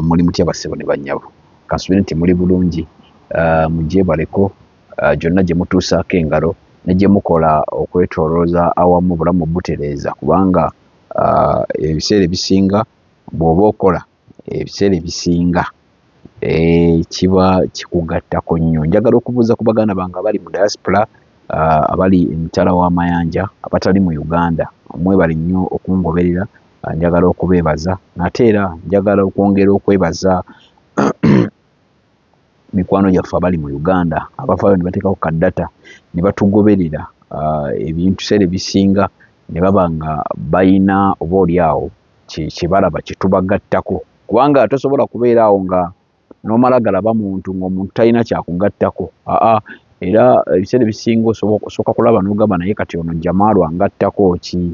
Muli mutya bassebo ne bannyabo kansubire nti muli bulungi mugyebaleko gyonna gye mutuusaako engalo ne gye mukola okwetoolooza awamu obulamu butereeza kubanga ebiseera ebisinga bw'oba okola ebiseera ebisinga kiba kikugattako nnyo. Njagala okubuuza ku baganda bange abali mu diaspora abali emitala w'amayanja abatali mu Uganda, mwebale nnyo okungoberera. Njagala okubeebaza ate era njagala okwongera okwebaza mikwano gyaffe abali mu Uganda abafaayo ne bateekako ka data ne batugoberera ebintu biseera ebisinga ne baba nga bayina oba oliawo kye balaba kye tubagattako kubanga tosobola kubeera awo nga n'omala galaba muntu ng'omuntu talina kyakugattako. Era ebiseera ebisinga osooka kulaba n'ogamba naye kati ono Jamal angattako ki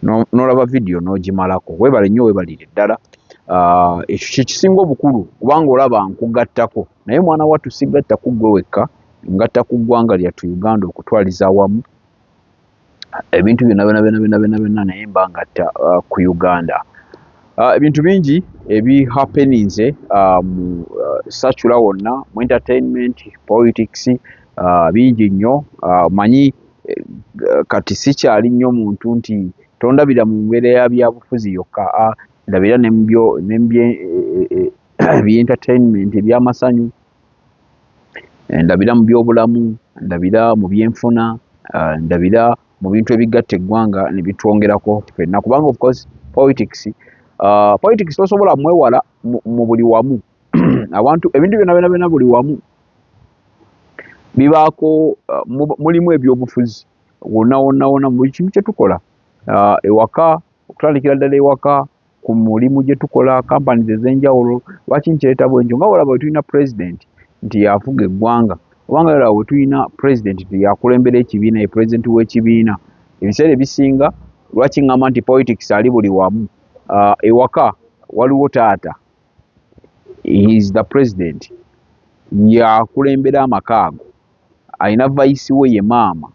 n'olaba vidiyo n'ogimalako. Weebale nnyo weebalire ddala. Ekyo kye kisinga obukulu kubanga olaba nkugattako naye mwana wattu sigatta ku ggwe wekka, ngatta ku ggwanga lyattu Uganda okutwaliza awamu ebintu byonna naye mba ngatta ku Uganda. Ebintu bingi ebihappeninze mu secular wonna mu entertainment, politics bingi nnyo. Manyi kati sikyali nnyo muntu nti tondabira mu mbeera ya byabufuzi yokka, ndabira ne mu entertainment ebyamasanyu, ndabira mu byobulamu, ndabira mu byenfuna, ndabira mu bintu ebigatta eggwanga ne bitwongerako ffenna kubanga of course politics tosobola mwewala mu buli wamu. Abantu ebintu byonna buli wamu bibaako mulimu ebyobufuzi wonna mu buli kintu kye tukola, ewaka okutandikira ddala ewaka ku mulimu gye tukola, companies ez'enjawulo. Lwaki nkireeta bwentyo? Nga olaba bwe tulina president nti yafuga eggwanga, kubanga olaba bwe tulina president nti yakulembera ekibiina, ye president w'ekibiina. Ebiseera ebisinga lwaki ŋŋamba nti politics ali buli wamu? Ewaka waliwo taata, he is the president, yakulembera amaka ago. Alina vice we ye maama,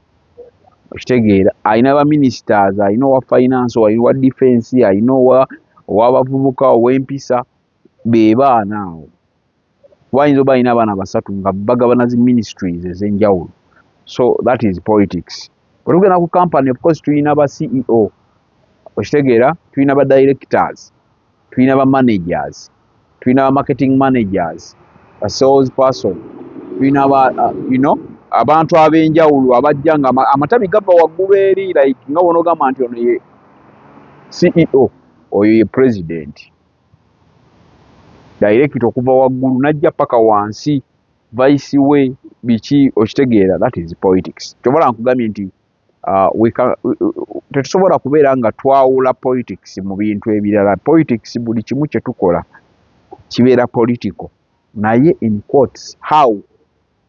okitegeera. Alina ba ministers, alina owa finance, alina owa defense, alina owabavubuka, ow'empisa, be baana awo. Kuba ayinza oba alina abaana basatu nga bagabana zi ministries ez'enjawulo. So that is politics. Bwe tugenda ku company of course tulina ba CEO, okitegeera, tulina ba directors, tulina ba managers, tulina ba marketing managers, ba sales person, tulina abantu ab'enjawulo abajja nga amatabi gava waggulu eri, like nga wonogamba nti ono ye CEO, oyo ye president, direct okuva waggulu najja paka wansi, vice we biki, okitegeera. That is politics. Kyobola nkugambye nti tetusobola kubeera nga twawula politics mu bintu ebirala. Politics buli kimu kye tukola kibeera political, naye in quotes how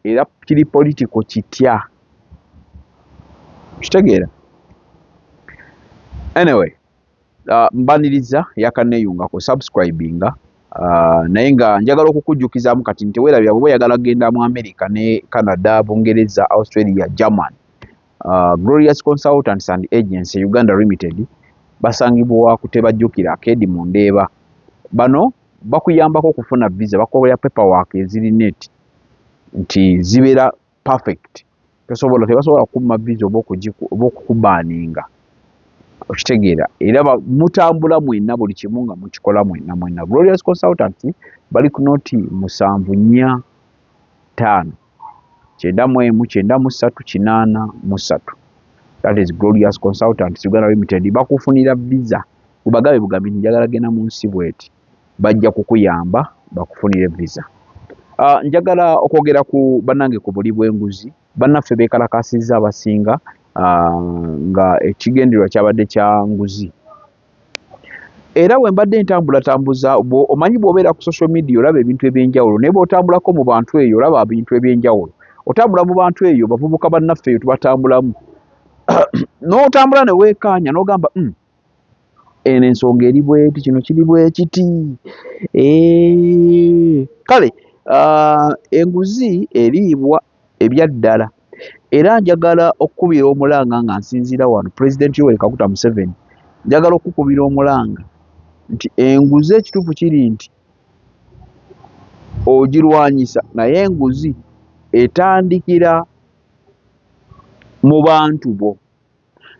era kiri political kitya, kitegeera. Anyway, mbaniriza yakanneeyungako subscribinga, naye nga njagala okukujjukizaamu kati nti weerabira bwe oyagala kgenda mu America ne Canada, Bungereza, Australia, German, Glorious Consultants and Agency Uganda Limited basangibwa ku Tebajjukira Arcade mu Ndeeba. Bano bakuyambako okufuna visa, bakolera paperwork eziri net nti zibeera perfect. Tebasobola kumma visa oba okukubaaninga, okitegeera. Era mutambula mwenna, buli kimu nga mukikola mwenna. Glorious Consultants bali ku noti 745 919383. That is Glorious Consultants Uganda Limited. Bakufunira visa, ubagabe bugambi njagala genda mu nsi bweti, bajja kukuyamba bakufunire visa. Njagala okwogera ku bannange ku buli bw'enguzi. Bannaffe beekalakasizza abasinga nga ekigendererwa kyabadde kya nguzi. Era bwe mbadde ntambuza, omanyi bw'obeera ku social media olaba ebintu eby'enjawulo, naye bw'otambulako mu bantu eyo olaba ebintu eby'enjawulo. Otambula mu bantu eyo, bavubuka bannaffe eyo tubatambulamu, n'otambula ne weekaanya n'ogamba eno ensonga eri bweti, kino kiri bwe kiti. Kale enguzi eriibwa ebyaddala. Era njagala okukubira omulanga nga nsinziira wano President Yoweri Kaguta Museveni, njagala okukubira omulanga nti enguzi ekituufu kiri nti ogirwanyisa naye enguzi etandikira mu bantu bo.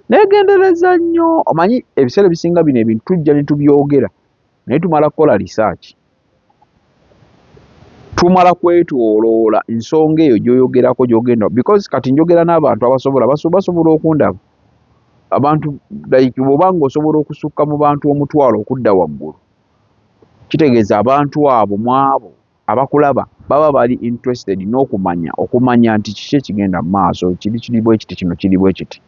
Neegendereza nnyo, omanyi ebiseera ebisinga bino ebintu tujja ne tubyogera naye tumala kukola research, tumala kwetooloola ensonga eyo gy'oyogerako gy'ogenda, because kati njogera n'abantu basobola okundaba. Abantu like bw'oba ng'osobola okusukka mu bantu 1,000 okudda waggulu, kitegeeza abantu abo mu abo abakulaba baba bali interested okumanya nti kiki ekigenda mu maaso, kiri bwe kiti, kino kiri bwe kiti.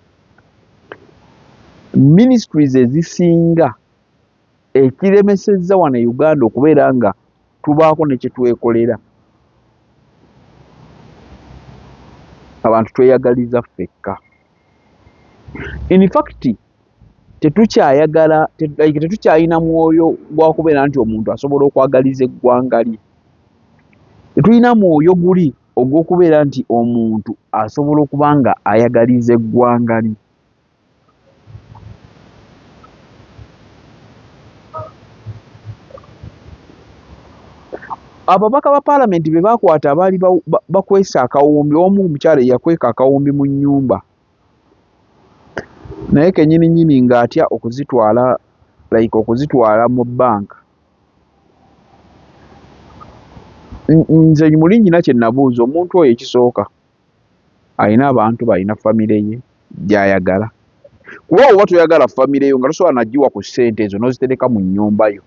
Ministries ezisinga ekiremesezza wano e Uganda okubeera nga tubaako ne kye twekolera, abantu tweyagaliza ffekka. In fact tetukyayina mwoyo gwa kubeera nti omuntu asobola okwagaliza eggwanga lye. Tetulina mwoyo guli ogw'okubeera nti omuntu asobola okuba nga ayagaliza eggwanga lye. Ababaka ba paalamenti be baakwata abaali bakwese akawumbi, omu omukyala yakweka akawumbi mu nnyumba, naye kennyini ng'atya okuzitwala mu bbanka. Nze muli nnyina kye nabuuza, omuntu oyo ekisooka alina abantu be, alina famire ye gy'ayagala. Kuba oba toyagala famire yo nga tosobola nagiwa ku ssente ezo n'ozitereka mu nnyumba yo,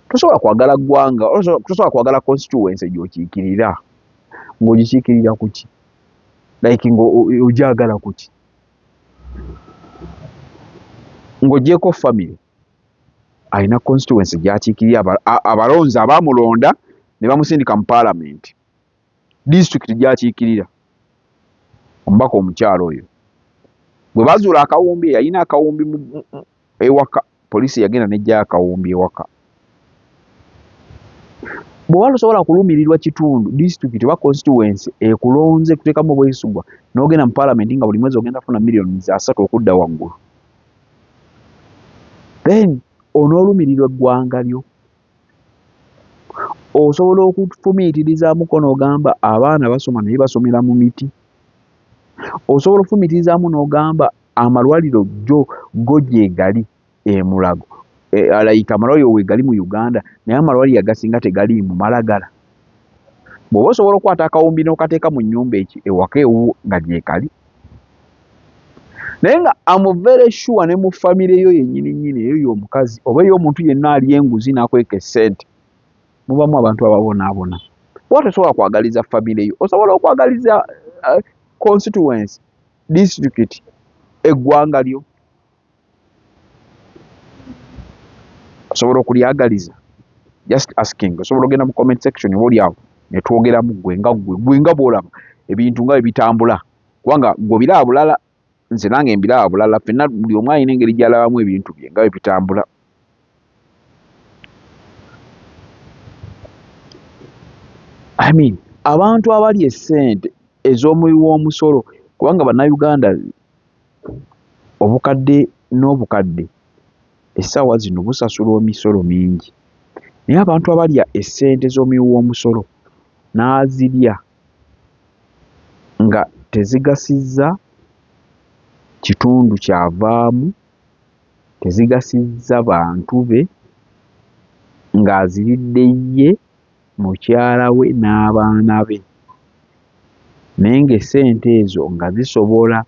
tosobola kwagala ggwanga, tosobola kwagala constituency gy'okiikirira. Ng'ogikiikirira ku ki? Like ng'ogyagala ku ki? Ng'oggyeko famire alina constituency gy'akiikirira, abalonzi abaamulonda ne bamusindika mu paalamenti, disitulikiti gy'akiikirira. Omubaka omukyala oyo bwe bazuula akawumbi, yalina akawumbi ewaka, poliisi yagenda n'ejjayo akawumbi ewaka. Bw'oba tosobola kulumirirwa kitundu, disitulikiti oba constituency ekulonze kuteekamu obwesigwa, n'ogenda mu paalamenti nga buli mwezi ogenda kufuna millions 3 okudda waggulu, then onoolumirirwa eggwanga lyo. Osobola okufumiitirizaamuko n'ogamba abaana basoma naye basomera mu miti. Osobola okufumiitirizaamu n'ogamba amalwaliro go gyegali e Mulago, like amalwaliro weegali mu Uganda naye amalwaliro agasinga tegali mu Malagala. Bw'oba osobola okukwata akawumbi n'okateeka mu nnyumba ewaka ewo nga gyekali, naye nga very sure ne mu famire yo yennyini eyo y'omukazi oba ey'omuntu yenna ali enguzi n'akweka essente, mubamu abantu ababonaabona. Bw'oba tosobola kwagaliza famire yo, osobola okwagaliza constituency, disitulikiti, eggwanga lyo. Osobola okulyagaliza? Just asking. Osobola ogenda mu comment section oba oli awo ne twogeramu gwe nga bw'olaba ebintu nga bwe bitambula, kubanga gwe obiraba bulala, nze nange mbiraba bulala, ffenna buli omu alina engeri gy'alabamu ebintu bye nga bwe bitambula. I mean, abantu abali essente ez'omuwi w'omusolo, kubanga bannayuganda obukadde n'obukadde essaawa zino busasula emisolo mingi, naye abantu abalya essente z'omuwi w'omusolo n'azirya nga tezigasizza kitundu kyavaamu, tezigasizza bantu be, ng'aziridde ye, mukyala we n'abaana be, naye ng'essente ezo nga zisobola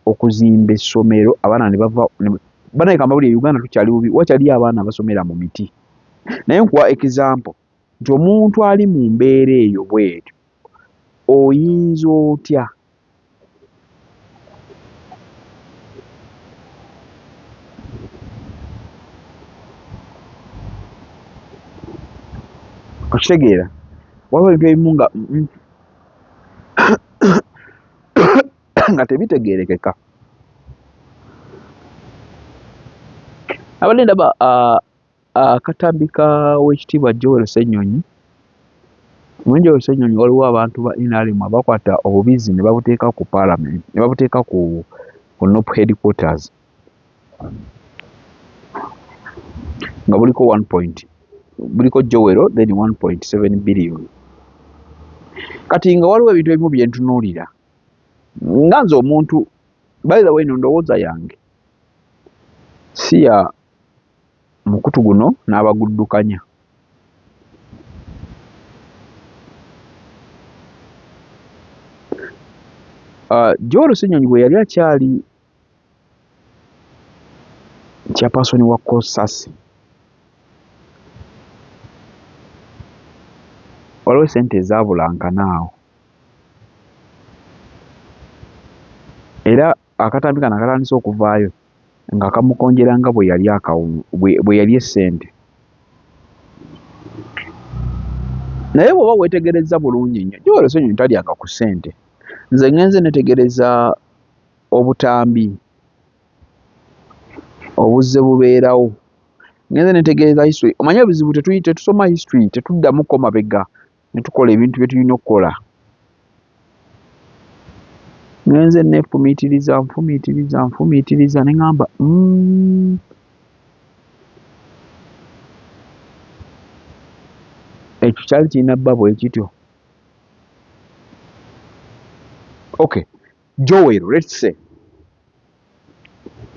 okuzimba essomero, abaana ne bava. Bannange kamawulire, Uganda tukyali bubi, wakyali abaana basomera mu miti. Naye nkuwa example nti omuntu ali mu mbeera eyo bw'etyo oyinza otya okitegeera? Waliwo ebintu ebimu nga tebitegeerekeka. Abadde ndaba akatambi ka Oweekitiibwa Joel Ssennyonyi. Omulundi Joel Ssennyonyi waliwo abantu ba NRM abakwata obubizi ne babuteeka ku paalamenti, ne babuteeka ku NOP headquarters. nga buliko 1 point buliko Jowero then 1.7 billion. Kati nga waliwo ebintu ebimu bye ntunuulira nga nze omuntu by the way no ndowooza yange si ya mukutu guno n'abaguddukanya. Jowero Ssenyonyi bwe yali akyali chairperson wa Kosasi waliwo sente ezabulankana era akatambi kano akatandise okuvaayo nga kamukonjera nga bwe yali essente. Naye bw'oba weetegereza bulungi nnyo Jowero Ssenyonyi talyanga ku ssente. Nze ngenze netegereza obutambi obuzze bubeerawo, ngenze netegereza history. Omanye ebizibu tetusoma history tetuddamuko mabega ne tukola ebintu bye tulina okukola. Ngenze nfumiitiriza ne ngamba ekyo kyali kirina bba bwe kityo. Okay, Jowero, let's say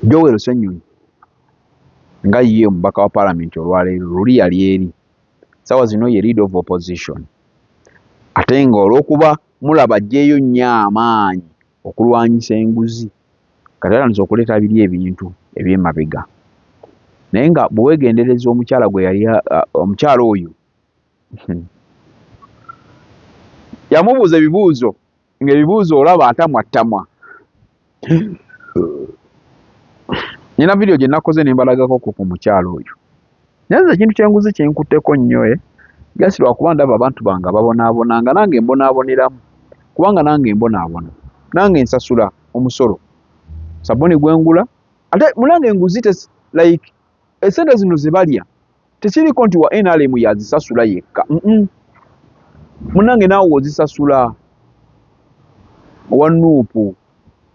Jowero Ssenyonyi nga ye omubaka wa parliament olwaleero luli yali eri sawa zino ye leader of opposition, ate nga olw'okuba mulaba ajjeeyo nnyo amaanyi okulwanyisa enguzi kati atandise okuleeta biri ebintu eby'emabega. Naye nga bwe weegendereza omukyala gwe yali omukyala oyo yamubuuza ebibuuzo ng'ebibuuzo olaba atamwa. Nina video gye nakoze ne mbalagako ku mukyala oyo. Naye nze ekintu ky'enguzi kyenkutteko nnyo just lwakuba ndaba abantu bange babonaabona nga nange mbonaaboneramu, kubanga nange mbonaabona, nange nsasula omusolo sabuni gwengula ate munange enguzi like esente zino ze balya tekiriko nti wa NRM yazisasula yekka. Munange naawe ozisasula, owa Nuupu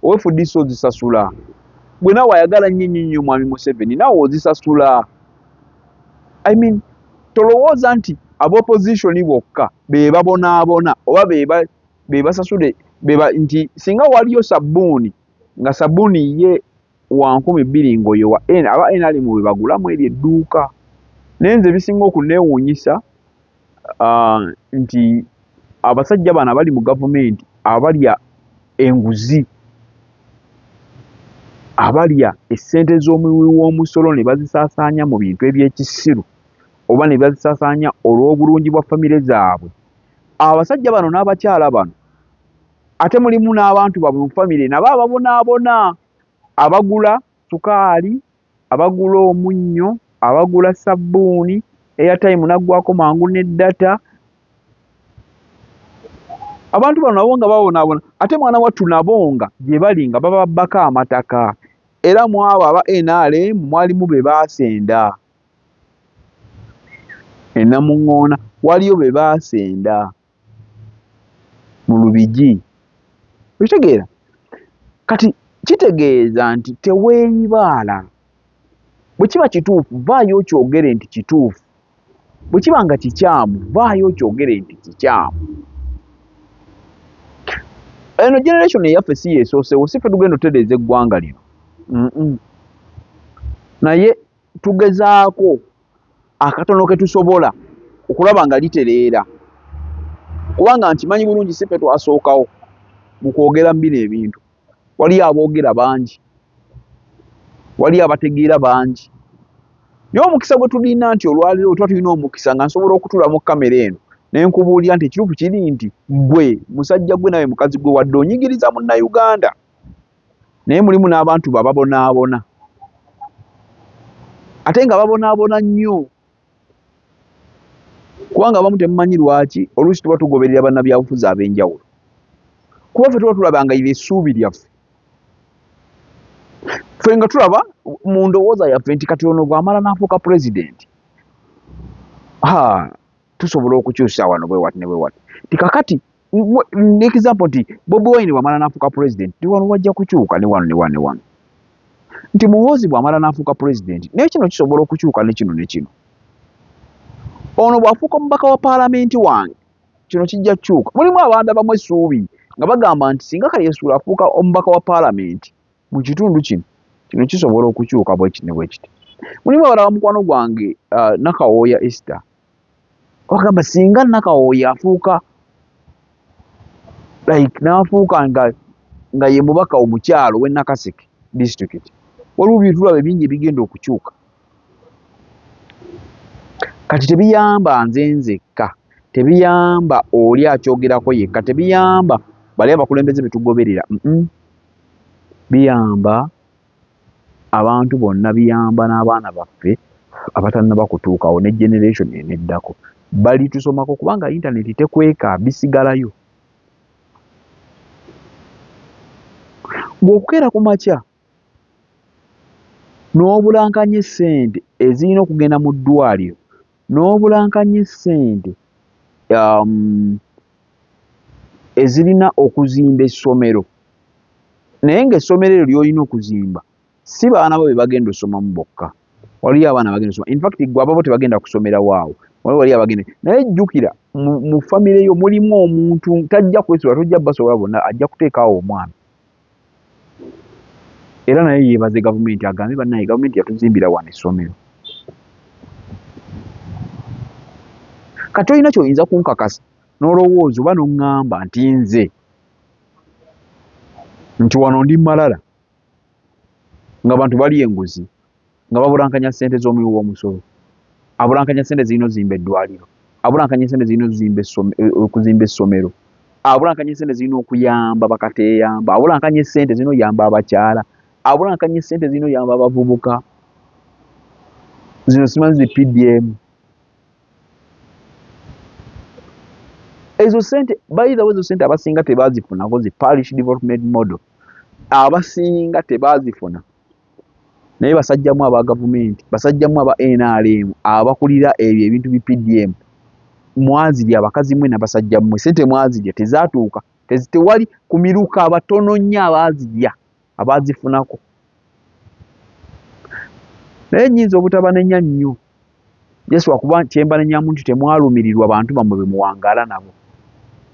owefuddiisa ozisasula, gwe naawe ayagala nnyo mwami Museveni naawe ozisasula. I mean tolowooza nti ab'opposition bokka be babonaabona oba be basasule nti singa waliyo sabbuuni nga sabbuuni ye wa 2,000 ng'oyo aba NRM bwe bagulamu eryo edduuka. Naye nze bisinga okuneewuunyisa nti abasajja bano abali mu gavumenti abalya enguzi, abalya essente z'omuwi w'omusolo ne bazisaasaanya mu bintu eby'ekisiru oba ne bazisaasaanya olw'obulungi bwa famire zaabwe. Abasajja bano n'abakyala bano ate mulimu n'abantu babwe mu famire nabo ababonaabona, abagula sukaali, abagula omunnyo, abagula sabbuuni, airtime naggwako mangu ne data. Abantu bano nabo nga babonaabona ate mwana wattu nabo nga gye bali nga baba babbako amataka, era mu abo aba NRM mwalimu be baasenda e Namuŋŋoona, waliyo be baasenda mu Lubigi. Okitegeera? Kati kitegeeza nti teweeyibaala. Bwe kiba kituufu vaayo okyogere nti kituufu, bwe kiba nga kikyamu vaayo okyogere nti kikyamu. Eno generation eyaffe si yeesoosewo, si ffe tugenda otereeza eggwanga lino. Naye tugezaako akatono ke tusobola okulaba nga litereera, kubanga nkimanyi bulungi si ffe twasookawo mu kwogera mu bino ebintu. Waliyo aboogera bangi, waliyo abategeera bangi. Naye omukisa gwe tulina nti olwaleero tuba tulina omukisa nga nsobola okutuula mu kamera eno ne nkubuulira nti ekituufu kiri nti gwe musajja gwe nawe mukazi gwe wadde onyigiriza munnayuganda, naye mulimu n'abantu bababonaabona ate nga babonaabona nnyo, kubanga abamu temumanyi lwaki oluusi tuba tugoberera bannabyabufuzi ab'enjawulo, kuba ffe tuba tulaba nga ibe essuubi lyaffe. Ffe nga tulaba mu ndowooza yaffe nti kati ono bw'amala n'afuuka pulezidenti tusobola okukyusa wano bwe wati ne bwe wati. Tikakati example nti Bobi Wine bw'amala n'afuuka pulezidenti ndi wano wajja kukyuka ne wano ne wano ne wano. nti Muhoozi bw'amala n'afuuka president naye kino kisobola okukyuka ne kino ne kino. Ono bw'afuuka omubaka wa paalamenti wange kino kijja kukyuka. Mulimu abantu abamu essuubi nga bagamba nti singa Kalyesuula afuuka omubaka wa paalamenti mu kitundu kino kisobola okukyuka bwe kiti ne bwe kiti. Mulimu abalala mukwano gwange Nakawooya Esther bagamba singa Nakawooya afuuka n'afuuka nga ye mubaka omukyalo w'e Nakaseke disitulikiti waliwo bitulaba bingi ebigenda okukyuka. Kati tebiyamba nze nzekka, tebiyamba oli akyogerako yekka, tebiyamba bali abakulembeze betugoberera, biyamba abantu bonna, biyamba n'abaana baffe abatannaba kutuukawo ne generation eneddako balitusomako kubanga intaneti tekweka bisigalayo. Bw'okukeera ku makya n'obulankanya essente ezirina okugenda mu ddwaliro, n'obulankanya essente ezirina okuzimba essomero, naye ng'essomero eryo ly'olina okuzimba si baana bo be bagenda osomamu bokka, waliyo abaana bagenda osoma. In fact gwe ababo tebagenda kusomera waawo, waliyo abagenda. Naye jjukira mu famire yo mulimu omuntu tajja kwesobola, tojja basobola bonna, ajja kuteekawo omwana. Era naye yeebaze gavumenti agambe bannaye gavumenti yatuzimbira wano essomero. Kati olina ky'oyinza kunkakasa n'olowooza oba n'oŋŋamba nti nze nti wano ndi Malala nga bantu bali enguzi nga babulankanya ssente z'omuwi w'omusolo, abulankanya ssente zirina ozimba eddwaliro, abulankanya ssente zirina okuzimba essomero, abulankanya ssente zirina okuyamba bakateeyamba, abulankanya ssente zirina oyamba abakyala, abulankanya ssente zirina oyamba abavubuka. Zino simanyi zi PDM. Ezo ssente bayitawo, ezo ssente abasinga tebaazifunako, zi parish development model abasinga tebaazifuna. Naye basajjamu aba gavumenti, basajjamu aba NRM abakulira ebyo ebintu bi PDM mwazirya abakazi mwe n'abasajja mmwe, ssente mwazirya tezaatuuka, tewali ku miruka abatono nnyo abaazirya abaazifunako. Naye nnyinza obutabanenya nnyo Yesu akuba kyembanenyamu nti temwalumirirwa bantu bammwe be muwangaala nabo,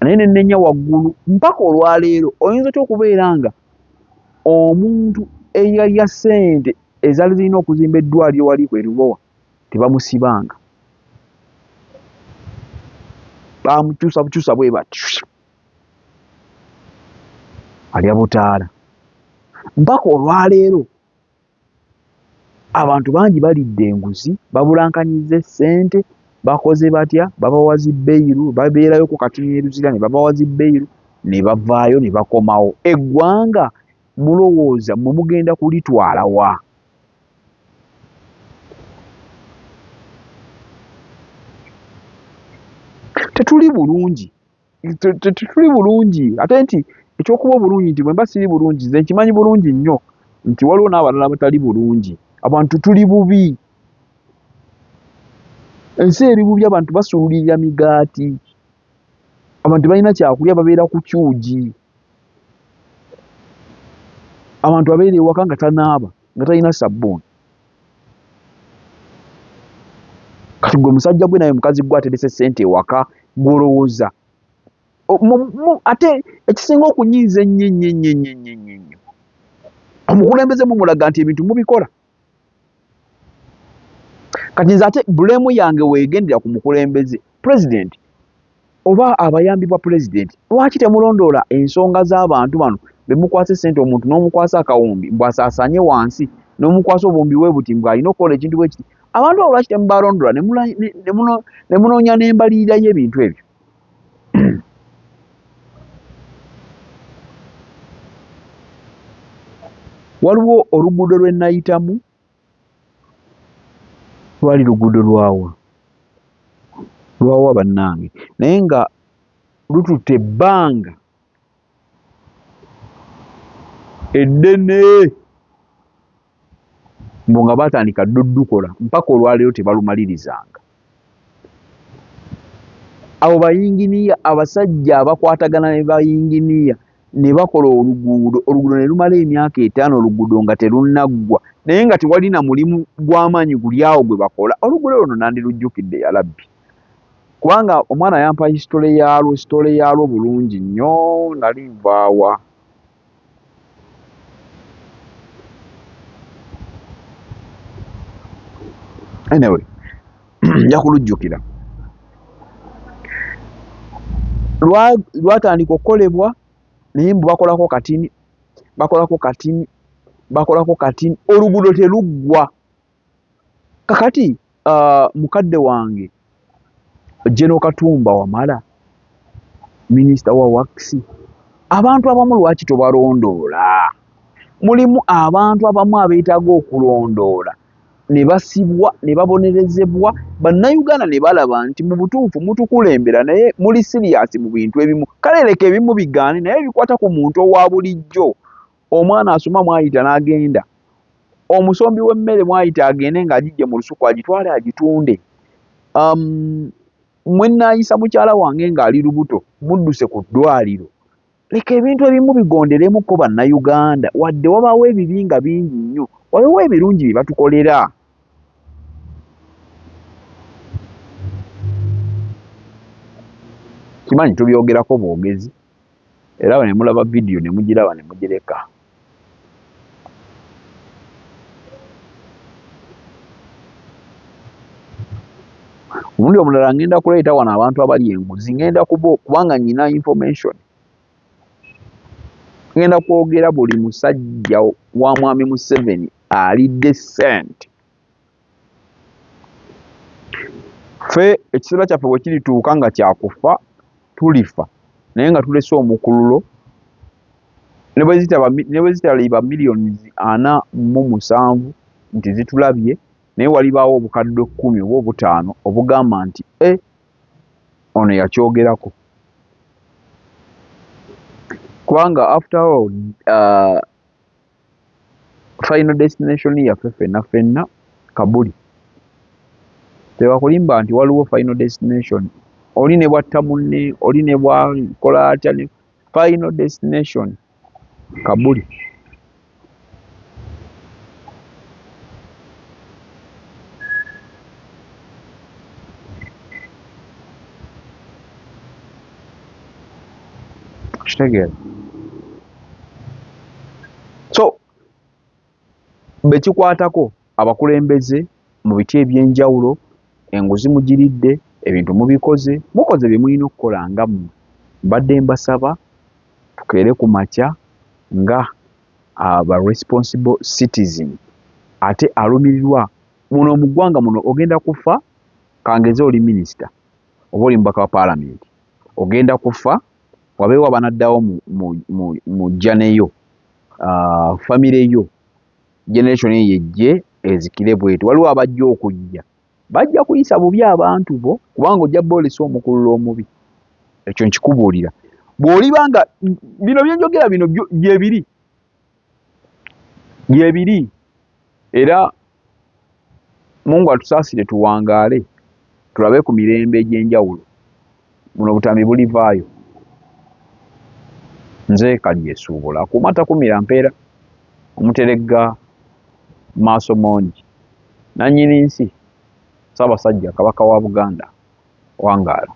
naye ne nnenya waggulu mpaka olwaleero oyinza otya okubeera nga omuntu eyalya ssente ezaali zirina okuzimba eddwaliro wali kwe Lubowa tebamusibanga, baamukyusa bukyusa bwe bati alya butaala. Mpaka olwaleero abantu bangi balidde enguzi, babulankanyizza essente, bakoze batya, babawa zibbeeyiru, babeerayo ku katinyeeruzira ne babawa zibbeeyiru ne bavaayo ne bakomawo. Eggwanga mulowooza mwe mugenda kulitwala wa? Tetuli bulungi, tetuli bulungi, ate nti ekyokuba obulungi nti bwe mba siri bulungi nze nkimanyi bulungi nnyo nti waliwo n'abalala batali bulungi. Abantu tuli bubi, ensi eri bubi, abantu basululira migaati, abantu balina kyakulya babeera ku kyugi, abantu abeera ewaka nga tanaaba nga talina sabbuuni. Kati gwe musajja gwe naye mukazi gwe aterese ssente ewaka gw'olowooza. Ate ekisinga okunyiiza ennyo omukulembeze mumulaga nti ebintu mubikola. Kati nze ate bulemu yange weegendera ku mukulembeze pulezidenti oba abayambi bwa pulezidenti, lwaki temulondoola ensonga z'abantu bano be mukwasa ssente, omuntu n'omukwasa akawumbi mbw'asaasaanye wansi, n'omukwasa obuwumbi bwe buti mbw'alina okukola ekintu bwe kiti. Abantu abo lwaki temubalondoola ne munoonya n'embalirira y'ebintu ebyo? Waliwo oluguudo lwe nayitamu, lwali luguudo lwawa bannange, naye nga lututte ebbanga eddene mbo nga baatandika dduddukola mpaka olwaleero tebalumalirizanga. Abo bayinginiya, abasajja abakwatagana ne bayinginiya ne bakola oluguudo ne lumala emyaka 5 oluguudo nga terunnaggwa naye nga tewali na mulimu gw'amaanyi guli awo gwe bakola, oluguudo luno nandirujjukidde yalabbi. Kubanga omwana yampa sitole yaalwo bulungi nnyo, nali nvaawa. Anyway, nja kulujjukira. Lwatandika okukolebwa naye mbu bakolako katini oluguudo teluggwa. Kakati mukadde wange General Katumba Wamala, minisita wa wakisi, abantu abamu lwaki tobalondoola? Mulimu abantu abamu abeetaaga okulondoola ne basibwa ne babonerezebwa, bannayuganda ne balaba nti mu butuufu mutukulembera naye muli siriasi mu bintu ebimu. Kale leka ebimu bigaane naye bikwata ku muntu owa bulijjo. Omwana asoma mwayita n'agenda, omusombi w'emmere mwayita agende ng'agijje mu lusuku agitwale agitunde. Mwe nnaayisa mukyala wange ng'ali lubuto mudduse ku ddwaliro. Leka ebintu ebimu bigonderemuko bannayuganda, wadde wabaawo ebibi nga bingi nnyo, waliwo ebirungi bye batukolera. Kimanyi tubyogerako bwogezi, era ne mulaba vidiyo ne mugiraba ne mugireka. Omundi omulala ngenda kuleeta wano abantu abali enguzi, ngenda kubanga nnyina information. Ngenda kwogera buli musajja wa mwami Museveni alidde ssente. Ffe ekiseera kyaffe bwe kirituuka nga kyakufa tulifa, naye nga tulese omukululo ne bwe zitaliba millions 47 nti zitulabye, naye walibaawo obukadde 10 oba 5 obugamba nti ono yakyogerako. Kubanga after all final destination yaffe ffenna Kabuli. Tebakulimba nti waliwo final destination. Oli ne bwatta munne, oli ne bwakola atya, ne final destination Kabuli. Kitegeera. So bekikwatako abakulembeze mu biti ebyenjawulo, enguzi mugiridde, ebintu mubikoze, mukoze bye mulina okukola nga mmwe. Mbadde mbasaba tukeere ku makya nga aba responsible citizen ate alumirirwa muno mu ggwanga muno. Ogenda kufa kangeze oli minisita oba oli mubaka wa paalamenti, ogenda kufa wabeewo abanaddawo mu jjaneyo, famire yo, generation yejje ezikire bwetu. Waliwo abajja okujja, bajja kuyisa bubi abantu bo kubanga ojja boolesa omukululo omubi. Ekyo nkikubuulira. Bw'olibanga bino byenjogera bino gyebiri, era Mungu atusaasire tuwangaale tulabe ku mirembe egy'enjawulo. Muno butambi bulivaayo. Nze Kalyesuubula akuuma takumira mpeera, omuteregga maaso mongi, nannyini nsi Ssaabasajja Kabaka wa Buganda wangaala.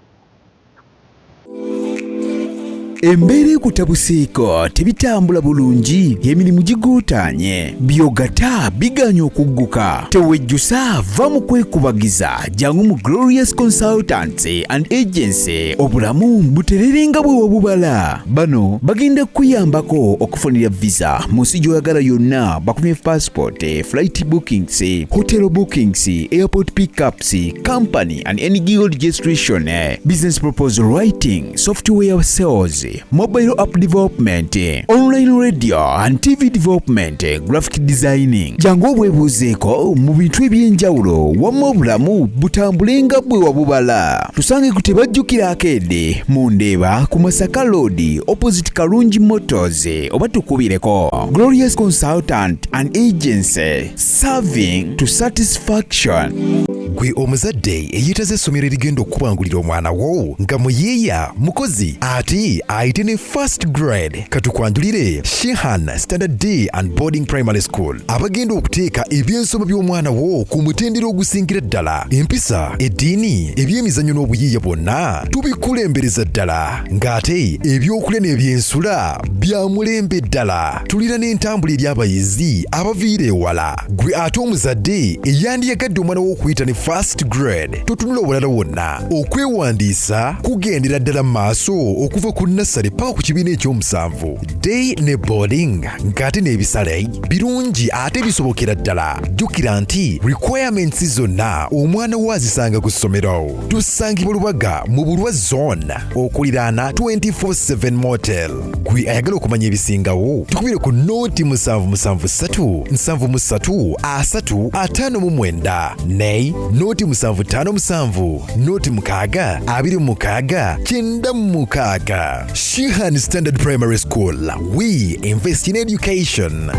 Embeera ekutabuseeko tebitambula bulungi, emirimu giguutaanye, byogata biganya okugguka. Tewejjusa, va mu kwekubagiza, jangu mu Glorious Consultancy and Agency. Obulamu butererenga bwe wabubala. Bano bagenda kuyambako okufunira visa mu nsi gy'oyagala yonna, bakumye passport, flight bookings, hotel bookings, airport pickups, company and any gig registration, business proposal writing, software sales, mobile app development, online radio and TV development, graphic designing. Jangu obwebuuzeeko mu bintu ebyenjawulo wamma obulamu butambulenga bwe wabubala. Tusange ku Tebajjukira Arcade mu Ndeeba ku Masaka Road opposite Kalungi Motors oba tukubireko. Glorious Consultant and Agency, serving to satisfaction. gwe omuzadde eyeetaze essomero erigenda okubangulira omwana wo nga muyiiya mukozi ate ayite ne first grade katukwanjulire Shehan Standard Day and Boarding Primary School abagenda okuteeka ebyensoma by'omwana wo ku mutendera ogusingira ddala empisa eddiini ebyemizannyo n'obuyiiya bwonna tubikulembereza ddala ng'ate ebyokulya n'ebyensula bya mulembe ddala tulina n'entambula eri abayizi abaviira ewala gwe ate omuzadde eyandiyagadde omwana wo okuyita ne first grade totunula obulala wonna okwewandiisa kugendera ddala mu maaso okuva ku nassale paka ku kibiina ekyomusanvu day ne boarding ng'ate n'ebisale birungi ate bisobokera ddala jjukira nti requirements zonna omwana wo azisanga ku ssomero tusangibwa Lubaga mu Bulwa zone okuliraana 24/7 motel gwe ayagala okumanya ebisingawo tukubire ku nooti 773 73 359 ne nooti 757 nooti 6 26 96 Shehan Standard Primary School we invest in education.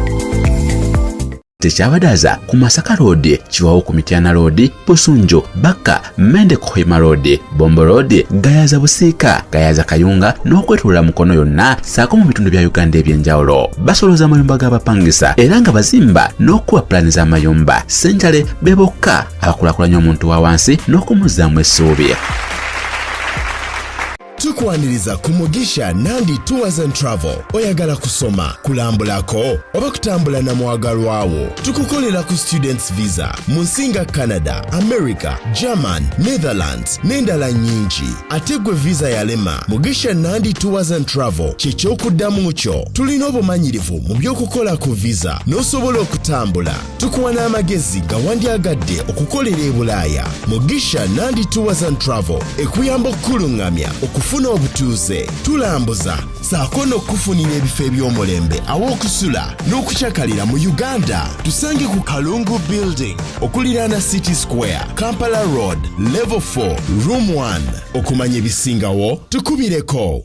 Tekyabadaza ku Masaka Road, Chiwawu ku Mityana Road, Busunjo, Baka, Mende Kohima Road, Bombo Road, Gayaza Busiika, Gayaza Kayunga n'okwetulula Mukono yonna saako mu bitundu bya Uganda eby'enjawulo. Basoloza amayumba g'abapangisa era nga bazimba n'okuwa pulaani z'amayumba. Ssentale be bokka abakulaakulanya omuntu wa wansi n'okumuzzaamu essuubi. Tukwaniriza ku Mugisha Nandi Tours and Travel. Oyagala kusoma, kulambulako, oba kutambula na mwagalwawo. Tukukolera ku students visa. Munsinga Canada, America, German, Netherlands, n'endala nyingi. Ate gwe visa yalema, Mugisha Nandi Tours and Travel ky'ekyokuddamu kyo. Tulina obumanyirivu mu by'okukola ku visa n'osobola okutambula. Tukuwa n'amagezi nga wandyagadde okukolera e Bulaaya. Mugisha Nandi Tours and Travel ekuyamba okkulungamya okufuna obutuuze tulambuza saako n'okufunira ebifo eby'omulembe aw'okusula n'okukyakalira mu Uganda. Tusange ku Kalungu Building okuliraana City Square, Kampala Road, Level 4, Room 1. Okumanya ebisingawo tukubireko.